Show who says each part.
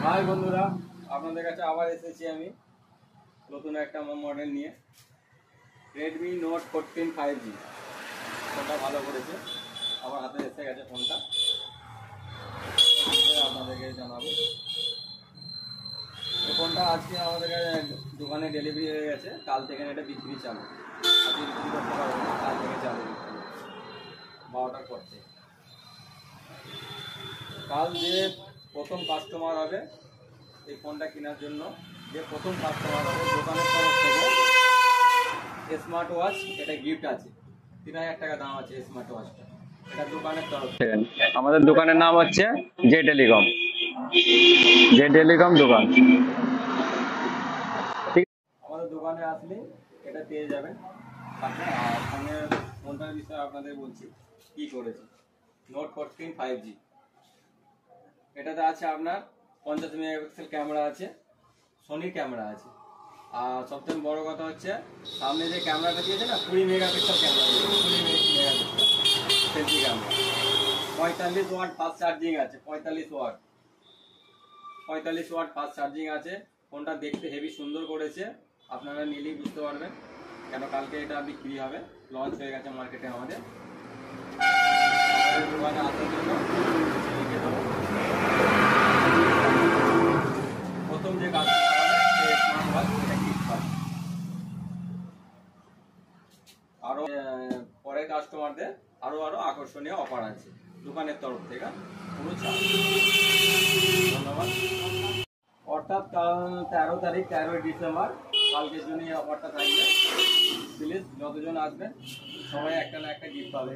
Speaker 1: High বন্ধুরা, আপনাদের কাছে আবার এসেছি আমি নতুন একটা মডেল নিয়ে। রেডমি নোট 14 5G ফোনটা ভালো করেছে, আমার হাতে এসে গেছে ফোনটা, আপনাদেরকে জানাবো। এই ফোনটা আজকে আমাদের দোকানে ডেলিভারি হয়ে গেছে, কাল থেকে এটা বিক্রি চালু। আজকে বিক্রি করতে পারবো না, কাল থেকে চালু বিক্রি 12টার পর থেকে। কাল যে প্রথম কাস্টমার হবে এই ফোনটা কেনার জন্য, যে প্রথম কাস্টমার হবে দোকানের তরফ থেকে স্মার্ট ওয়াচ, এটা গিফট আছে। 3000 টাকা দাম আছে স্মার্ট ওয়াচটা, এটা দোকানের তরফ থেকে। আমাদের দোকানের নাম হচ্ছে জে টেলিকম, জে টেলিকম দোকান। ঠিক, আমাদের দোকানে আসলে এটা পেয়ে যাবেন আপনার। আর ফোনের ফোনটার বিষয়ে আপনাদের বলছি কি করেছি। নোট 14 5G, এটাতে আছে আপনার 50 মেগাপিক্সেল ক্যামেরা আছে, সোনি ক্যামেরা আছে। আর সবথেকে বড় কথা হচ্ছে সামনে যে ক্যামেরাটা দিয়েছে না, 20 megapixel camera, 20 megapixel selfie camera. 45 watt fast charging আছে, 45 ওয়াট ফাস্ট চার্জিং আছে। ফোনটা দেখতে হেভি সুন্দর করেছে, আপনারা নিলেই বুঝতে পারবেন, কেন কালকে এটা বিক্রি হবে, লঞ্চ হয়ে গেছে মার্কেটে আমাদের। দোকানে আসার জন্য লিখে দেবো। প্রথম যে কাস্টমার হবে সে স্মার্ট ওয়াচ এটা গিফট পাবে। আরো পরের কাস্টমারদের আরো আকর্ষণীয় অফার আছে দোকানের তরফ থেকে, পুরো ছাড়। ধন্যবাদ। অর্থাৎ কাল 13 তারিখ, 13 ডিসেম্বর, কালকের জন্য এই অফারটা থাকবে। প্লিজ যতজন আসবেন সবাই একটা না একটা গিফট পাবে।